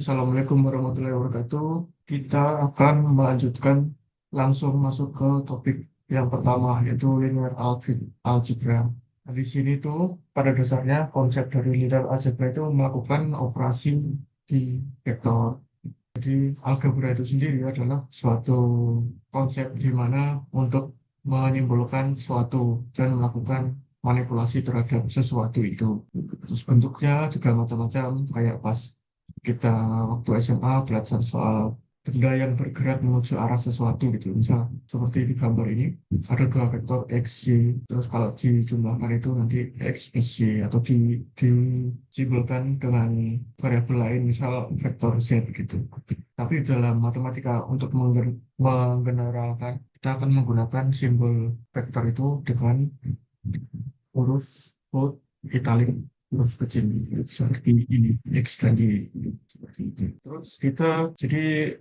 Assalamualaikum warahmatullahi wabarakatuh. Kita akan melanjutkan langsung masuk ke topik yang pertama, yaitu algebra. Nah, di sini tuh pada dasarnya konsep dari linear algebra itu melakukan operasi di vektor. Jadi algebra itu sendiri adalah suatu konsep di mana untuk menyimpulkan suatu dan melakukan manipulasi terhadap sesuatu itu. Terus bentuknya juga macam-macam, kayak pas kita waktu SMA belajar soal benda yang bergerak menuju arah sesuatu gitu. Misal seperti di gambar ini ada dua vektor X, Y. Terus kalau dijumlahkan itu nanti X plus Y atau disimbolkan dengan variabel lain, misal vektor Z gitu. Tapi dalam matematika untuk menggeneralkan, kita akan menggunakan simbol vektor itu dengan huruf bold, italic, huruf kecil seperti ini, X tadi seperti itu. Terus kita jadi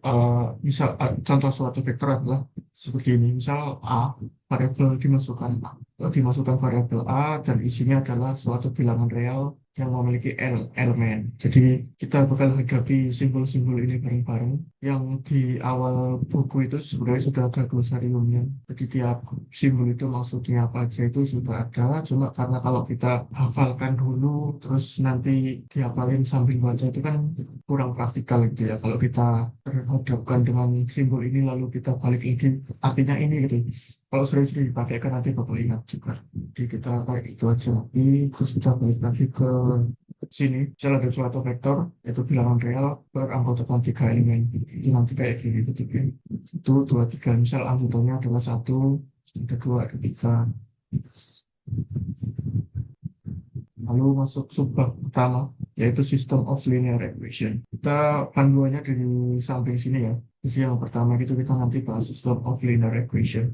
misal contoh suatu vektor adalah seperti ini. Misal A variabel dimasukkan variabel A dan isinya adalah suatu bilangan real yang memiliki elemen. Jadi kita bakal hadapi simbol-simbol ini bareng-bareng yang di awal buku itu sebenarnya sudah ada glosariumnya. Jadi tiap simbol itu maksudnya apa aja itu sudah ada. Cuma karena kalau kita hafalkan dulu terus nanti dihafalin sambil baca itu kan kurang praktikal gitu ya. Kalau kita terhadapkan dengan simbol ini lalu kita balik lagi artinya ini gitu. Kalau sering-sering dipakai kan nanti bakal ingat juga. Jadi kita kayak itu aja lagi. Terus kita balik lagi ke sini. Misalnya ada suatu vektor yaitu bilangan real beranggotakan tiga elemen. Itu nanti kayak gini bentuknya. Itu dua tiga. Misal anggotannya adalah satu, ada dua, ada tiga. Lalu masuk subbab pertama, yaitu System of Linear Equation. Kita panduannya dari samping sini ya. Jadi yang pertama itu kita nanti bahas System of Linear Equation.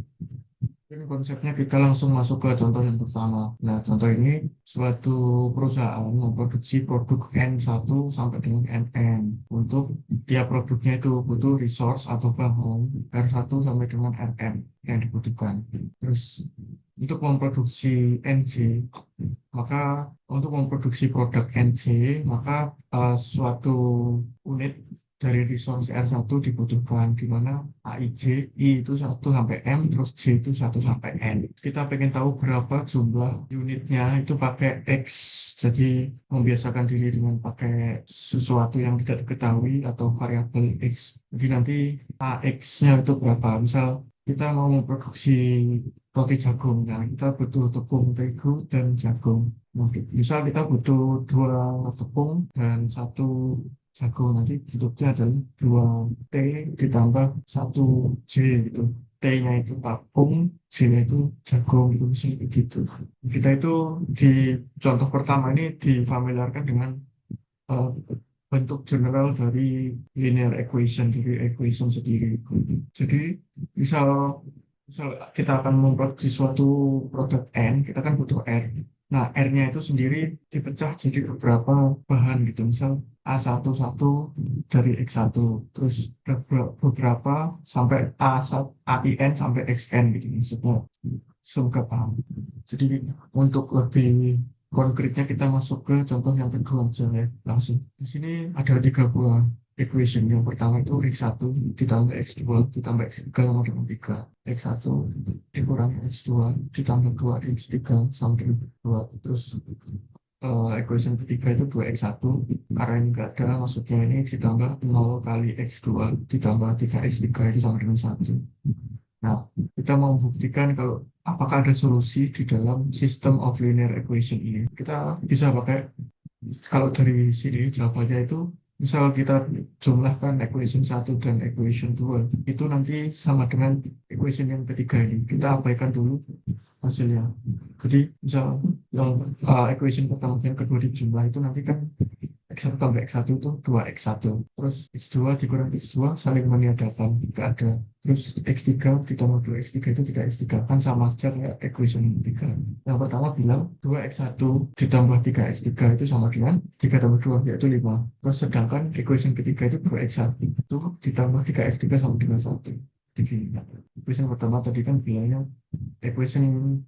Ini konsepnya kita langsung masuk ke contoh yang pertama. Nah, contoh ini suatu perusahaan memproduksi produk N1 sampai dengan NN. Untuk tiap produknya itu butuh resource atau bahan R1 sampai dengan Rn yang dibutuhkan. Terus untuk memproduksi NJ, maka untuk memproduksi produk NJ, maka suatu unit dari resource R1 dibutuhkan, di mana AIJ, I itu 1 sampai M, terus J itu 1 sampai N. Kita pengen tahu berapa jumlah unitnya itu pakai X, jadi membiasakan diri dengan pakai sesuatu yang tidak diketahui atau variabel X. Jadi nanti AX-nya itu berapa, misal kita mau memproduksi roti jagung, nah kita butuh tepung terigu dan jagung. Nah, misal kita butuh dua tepung dan satu jagung, nanti bentuknya adalah dua T ditambah satu J gitu. T-nya itu tepung, J-nya itu jagung, itu misalnya begitu. Kita itu di contoh pertama ini difamiliarkan dengan eh, bentuk general dari linear equation, dari equation sendiri. Jadi misal misal kita akan memproduksi suatu produk N, kita kan butuh R. Nah, R-nya itu sendiri dipecah jadi beberapa bahan gitu. Misal A1 satu dari X1, terus beberapa sampai A1, AIN sampai XN gitu maksudnya. Semoga paham. Jadi untuk lebih konkretnya kita masuk ke contoh yang kedua aja ya, langsung. Di sini ada tiga buah equation. Yang pertama itu X1 ditambah X2 ditambah X3 sama dengan 3. X1 dikurangi X2 ditambah 2 X3 sama dengan 2. Terus equation ketiga itu 2x1, karena ini enggak ada, maksudnya ini ditambah 0 kali x2 ditambah 3x3 itu sama dengan 1. Nah, kita mau buktikan kalau apakah ada solusi di dalam system of linear equation ini. Kita bisa pakai, kalau dari sini jawabannya itu, misal kita jumlahkan equation satu dan equation 2 itu nanti sama dengan equation yang ketiga ini. Kita abaikan dulu hasilnya. Jadi misal yang equation pertama dan kedua dijumlah itu nanti kan X1 tambah X1 itu 2X1. Terus X2 dikurangi X2 saling meniadakan, nggak ada. Terus X3 ditambah 2X3 itu 3X3. Kan sama saja kayak equation yang ketiga. Yang pertama bilang 2X1 ditambah 3X3 itu sama dengan 3 tambah 2 yaitu 5. Terus sedangkan equation ketiga itu 2X1 itu ditambah 3X3 sama dengan 1. Jadi equation pertama tadi kan bilangnya equation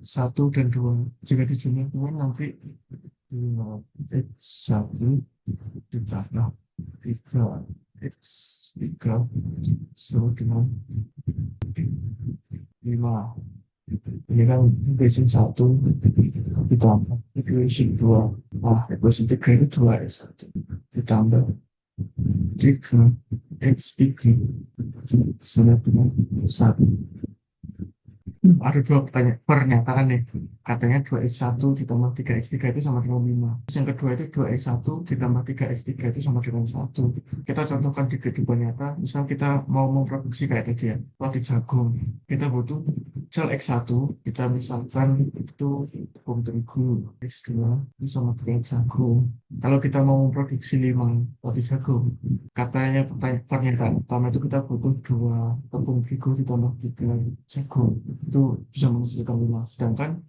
satu dan dua jika dijumlahkan nanti 5x1 ditambah 3x 3 sama dengan 5. Ini kan equation 1 ditambah equation 2. Nah, equation 3 itu 2x1 ditambah 3x3 sama dengan 1. Ada dua pernyataan nih. Katanya 2x1 ditambah 3x3 itu sama dengan 5. Terus yang kedua itu 2x1 ditambah 3x3 itu sama dengan 1. Kita contohkan di kehidupan nyata, misal kita mau memproduksi kayak tadi ya, roti jagung. Kita butuh sel X1, kita misalkan itu tepung terigu, X2 itu sama dengan jagung. Kalau kita mau memproduksi 5 roti jagung, katanya pernyataan pertama itu kita butuh 2 tepung terigu ditambah 3 jagung. Itu bisa menghasilkan 5. Sedangkan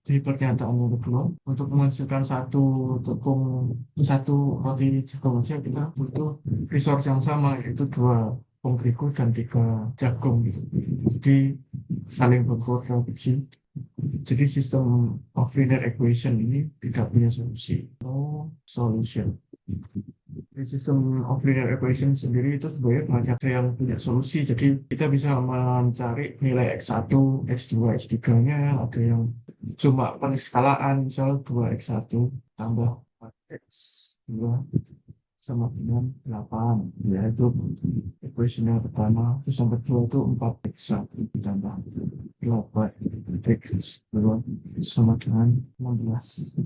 di pernyataan yang kedua, untuk menghasilkan satu roti jagung saja kita butuh resource yang sama, yaitu 2 tepung terigu dan 3 jagung gitu. Jadi saling berkoordinasi. Jadi sistem of linear equation ini tidak punya solusi. No solution. Di sistem of linear equation sendiri itu sebenarnya banyak yang punya solusi. Jadi kita bisa mencari nilai X1, X2, X3-nya. Ada yang cuma pengeskalaan, misal 2x1 tambah 4x2 sama dengan 8. Ya, itu equation yang pertama. Terus yang kedua itu 4x1 ditambah 8x2 sama dengan 16.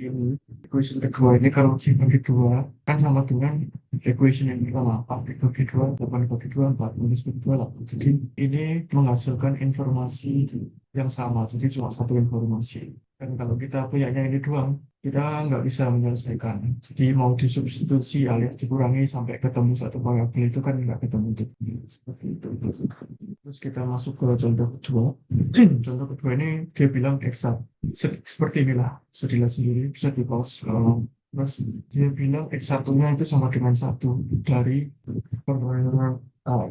Ini equation kedua ini kalau dibagi dua kan sama dengan equation yang pertama, 4 dibagi 2, 8 dibagi 2, 4 dibagi 2, 8. Jadi ini menghasilkan informasi yang sama, jadi cuma satu informasi. Dan kalau kita punyanya ini doang, kita nggak bisa menyelesaikan. Jadi mau disubstitusi alias dikurangi sampai ketemu satu variabel itu kan nggak ketemu tuh. Seperti itu. Terus kita masuk ke contoh kedua. Contoh kedua ini dia bilang X1. Seperti inilah, sedih sendiri, bisa di pause. Terus dia bilang X1-nya itu sama dengan 1 dari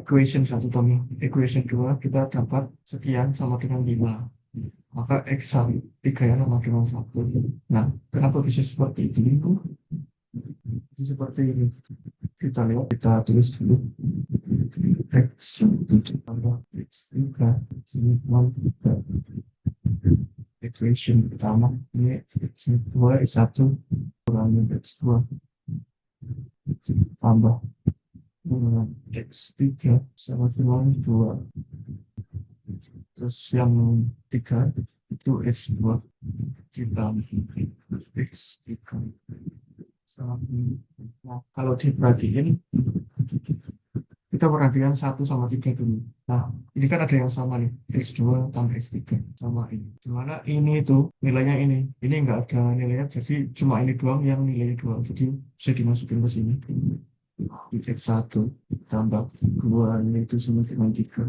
equation 1 tambah equation 2 kita dapat sekian sama dengan 5. Maka X1 3 ya sama dengan 1. Nah, kenapa bisa seperti itu? Bisa seperti ini. Kita lihat, kita tulis dulu. X1 tambah X3 sama 3. Equation pertama ini X2 X1 kurangi X2 tambah X3 sama dengan 2. Terus yang 3 itu X2 ditambah X3 sama dengan. Nah, kalau diperhatiin kita perhatikan 1 sama 3 dulu. Nah, ini kan ada yang sama nih, X2 tambah X3 sama ini. Dimana ini itu nilainya ini. Ini nggak ada nilainya, jadi cuma ini doang yang nilainya 2. Jadi bisa dimasukin ke sini. X1 tambah 2 ini itu sama dengan 3.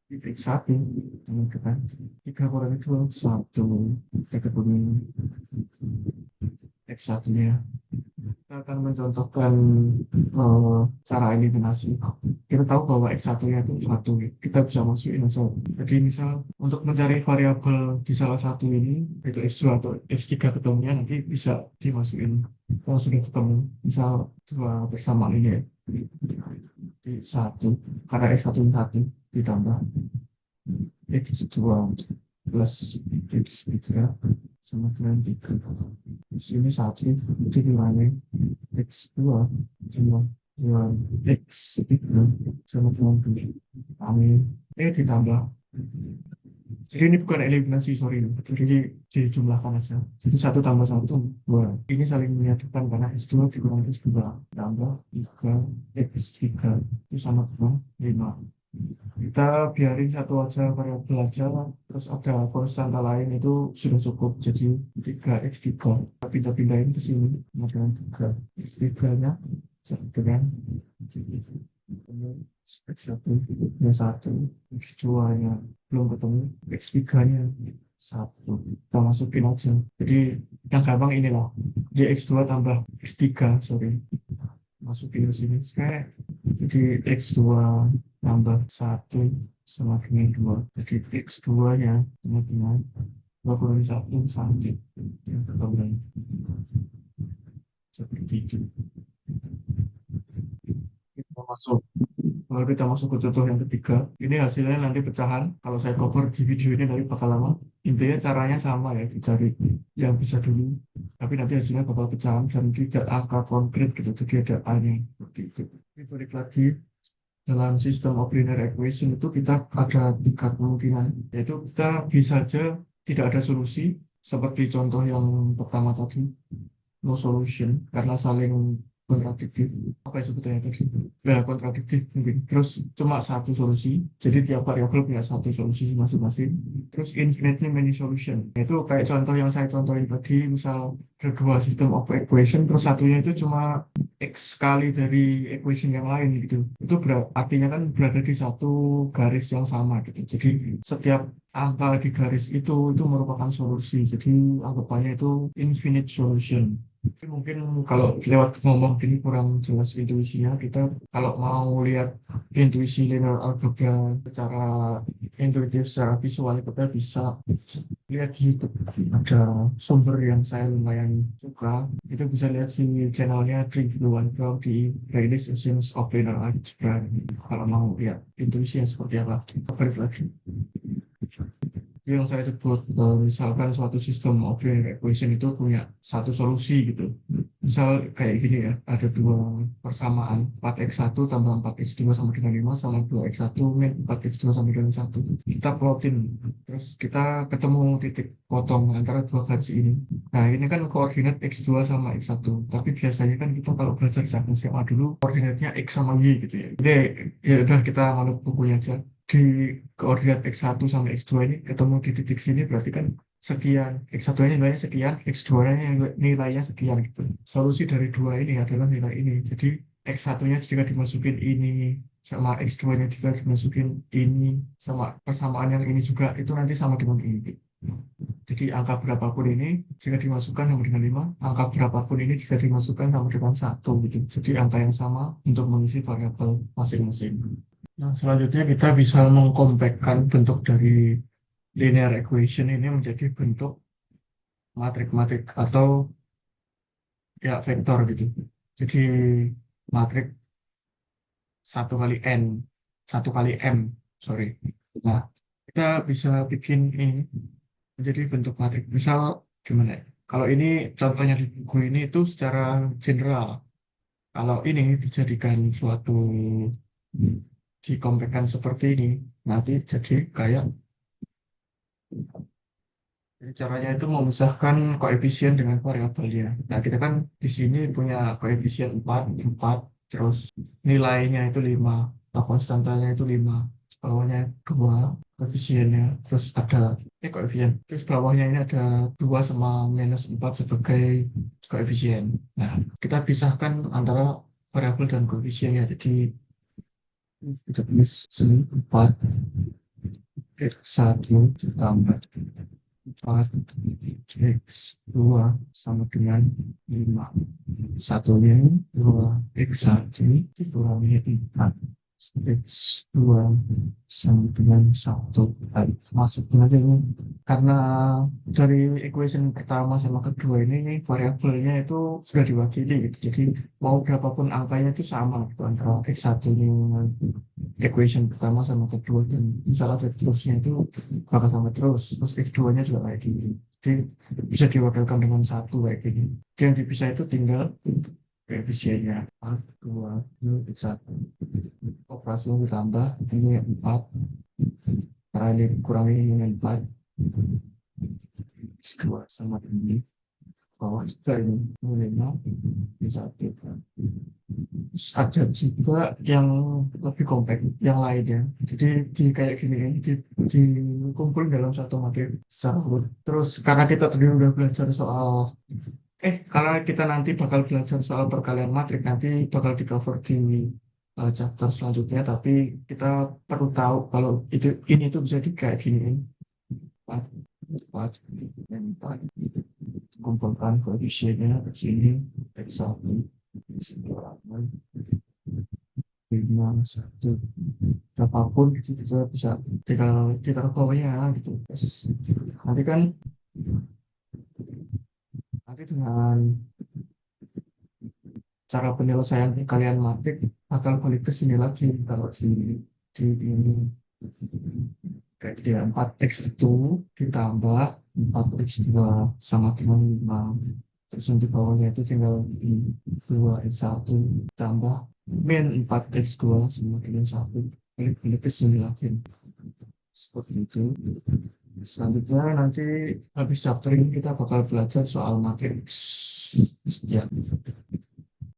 X1 sama dengan 3 kurangi 2, 1. Kita kurangi X1-nya. Kita akan mencontohkan cara eliminasi. Kita tahu bahwa X1-nya itu 1, kita bisa masukin aja. Jadi misal untuk mencari variabel di salah satu ini, yaitu X2 atau X3 ketemunya, nanti bisa dimasukin kalau sudah ketemu. Misal 2 bersamaan ini ya, di 1, karena X1 1 ditambah X2 plus X3 sama dengan 3. Di sini 1 dikurangi X2 sama dengan X3 sama dengan 2. Amin. Ditambah. Jadi ini bukan eliminasi, sorry. Jadi dijumlahkan aja. Jadi 1 tambah 1, 2. Ini saling menyatukan karena X2 dikurangi X2. Tambah 3, X3 itu sama dengan 5. Kita biarin satu aja variabel aja, terus ada konstanta lain itu sudah cukup. Jadi 3x3 kita pindah-pindahin ke sini dengan 3 x3-nya dengan x1 nya 1, x2-nya belum ketemu, x3-nya 1. Kita masukin aja. Jadi yang gampang inilah, di x2 tambah x3, sorry, masukin ke sini. Jadi X2 tambah 1 sama dengan 2. Jadi X2-nya sama dengan 2 kurangi 1, 1. Yang ketemu. seperti itu. Kita masuk Lalu kita masuk ke contoh yang ketiga. Ini hasilnya nanti pecahan. Kalau saya cover di video ini nanti bakal lama. Intinya caranya sama ya, dicari yang bisa dulu. Tapi nanti hasilnya bakal pecahan dan tidak angka konkret gitu. Jadi ada A-nya. Seperti itu. Ini balik lagi dalam sistem of linear equation itu kita ada tiga kemungkinan. Yaitu kita bisa aja tidak ada solusi. Seperti contoh yang pertama tadi. No solution karena saling kontradiktif. Apa ya sebetulnya tadi? Ya kontradiktif mungkin. Terus cuma satu solusi, jadi tiap variabel punya satu solusi masing-masing. Terus infinitely many solution. Itu kayak contoh yang saya contohin tadi, misal ada dua system of equation, terus satunya itu cuma x kali dari equation yang lain gitu. Itu artinya kan berada di satu garis yang sama gitu. Jadi setiap angka di garis itu merupakan solusi. Jadi anggapannya itu infinite solution. Tapi mungkin kalau lewat ngomong gini kurang jelas intuisinya, kita kalau mau lihat intuisi linear algebra secara intuitif, secara visual, kita bisa lihat di YouTube. Ada sumber yang saya lumayan suka, itu bisa lihat di channelnya Tribuan Pro di playlist Essence of Linear Algebra. Kalau mau lihat intuisinya seperti apa, balik lagi yang saya sebut, misalkan suatu sistem of linear equation itu punya satu solusi gitu. Misal kayak gini ya, ada dua persamaan 4x1 tambah 4x2 sama dengan 5 sama 2x1 min 4x2 sama dengan 1. Kita plotin, terus kita ketemu titik potong antara dua garis ini. Nah ini kan koordinat x2 sama x1, tapi biasanya kan kita kalau belajar zaman SMA dulu koordinatnya x sama y gitu ya. Jadi ya udah kita manut bukunya aja di koordinat X1 sampai X2 ini ketemu di titik sini berarti kan sekian, X1 ini nilainya sekian, X2 nya nilainya sekian gitu. Solusi dari dua ini adalah nilai ini. Jadi X1-nya jika dimasukin ini sama X2-nya jika dimasukin ini sama persamaan yang ini juga itu nanti sama dengan ini. Jadi angka berapapun ini jika dimasukkan sama dengan 5, angka berapapun ini jika dimasukkan sama dengan 1 gitu. Jadi angka yang sama untuk mengisi variabel masing-masing. Nah, selanjutnya kita bisa mengkompakkan bentuk dari linear equation ini menjadi bentuk matrik-matrik atau ya vektor gitu. Jadi matrik satu kali n, satu kali m, sorry. Nah, kita bisa bikin ini menjadi bentuk matrik. Misal gimana ya? Kalau ini contohnya di buku ini itu secara general. Kalau ini dijadikan suatu dikompakkan seperti ini, nanti jadi kayak jadi caranya itu memisahkan koefisien dengan variabelnya. Nah, kita kan di sini punya koefisien 4 4 terus nilainya itu 5 atau konstantanya itu 5 bawahnya 2 koefisiennya, terus ada koefisien, terus bawahnya ini ada 2 sama minus 4 sebagai koefisien. Nah, kita pisahkan antara variabel dan koefisiennya, jadi kita tulis sini 4 X1 ditambah 4 X2 sama dengan 5. Satunya 2 X1 dikurangi 4 X2 sama dengan 1. Masukkan aja ini. Karena dari equation pertama sama kedua ini variabelnya itu sudah diwakili gitu. Jadi mau berapapun angkanya itu sama gitu. Antara X1 ini equation pertama sama kedua dan misalnya ada terusnya itu bakal sama terus X2 nya juga kayak gini, jadi bisa diwakilkan dengan satu kayak gini. Yang dipisah itu tinggal koefisiennya 4, 2, 1 operasinya ditambah ini 4 karena ini kurangi ini dengan 4 X2 sama ini bawah kita ini 5 bisa kita. Ada juga yang lebih kompak yang lainnya, jadi di kayak gini dikumpulin dalam satu materi secara urut. Terus karena kita tadi udah belajar soal karena kita nanti bakal belajar soal perkalian matrik, nanti bakal di cover di chapter selanjutnya, tapi kita perlu tahu kalau ini tuh bisa di kayak gini 4 4 dan 4 kumpulkan koefisiennya ke sini X1 lima satu berapapun itu kita bisa tinggal bawahnya gitu. Terus nanti kan nanti dengan cara penyelesaian kalian matrik bakal balik ke sini lagi kalau di ini kayak dia 4x itu ditambah 4x2 sama dengan 5, terus yang di bawahnya itu tinggal di 2x1 tambah min 4x2 sama dengan 1, balik ke sini lagi seperti itu. Selanjutnya nanti habis chapter ini kita bakal belajar soal matriks ya.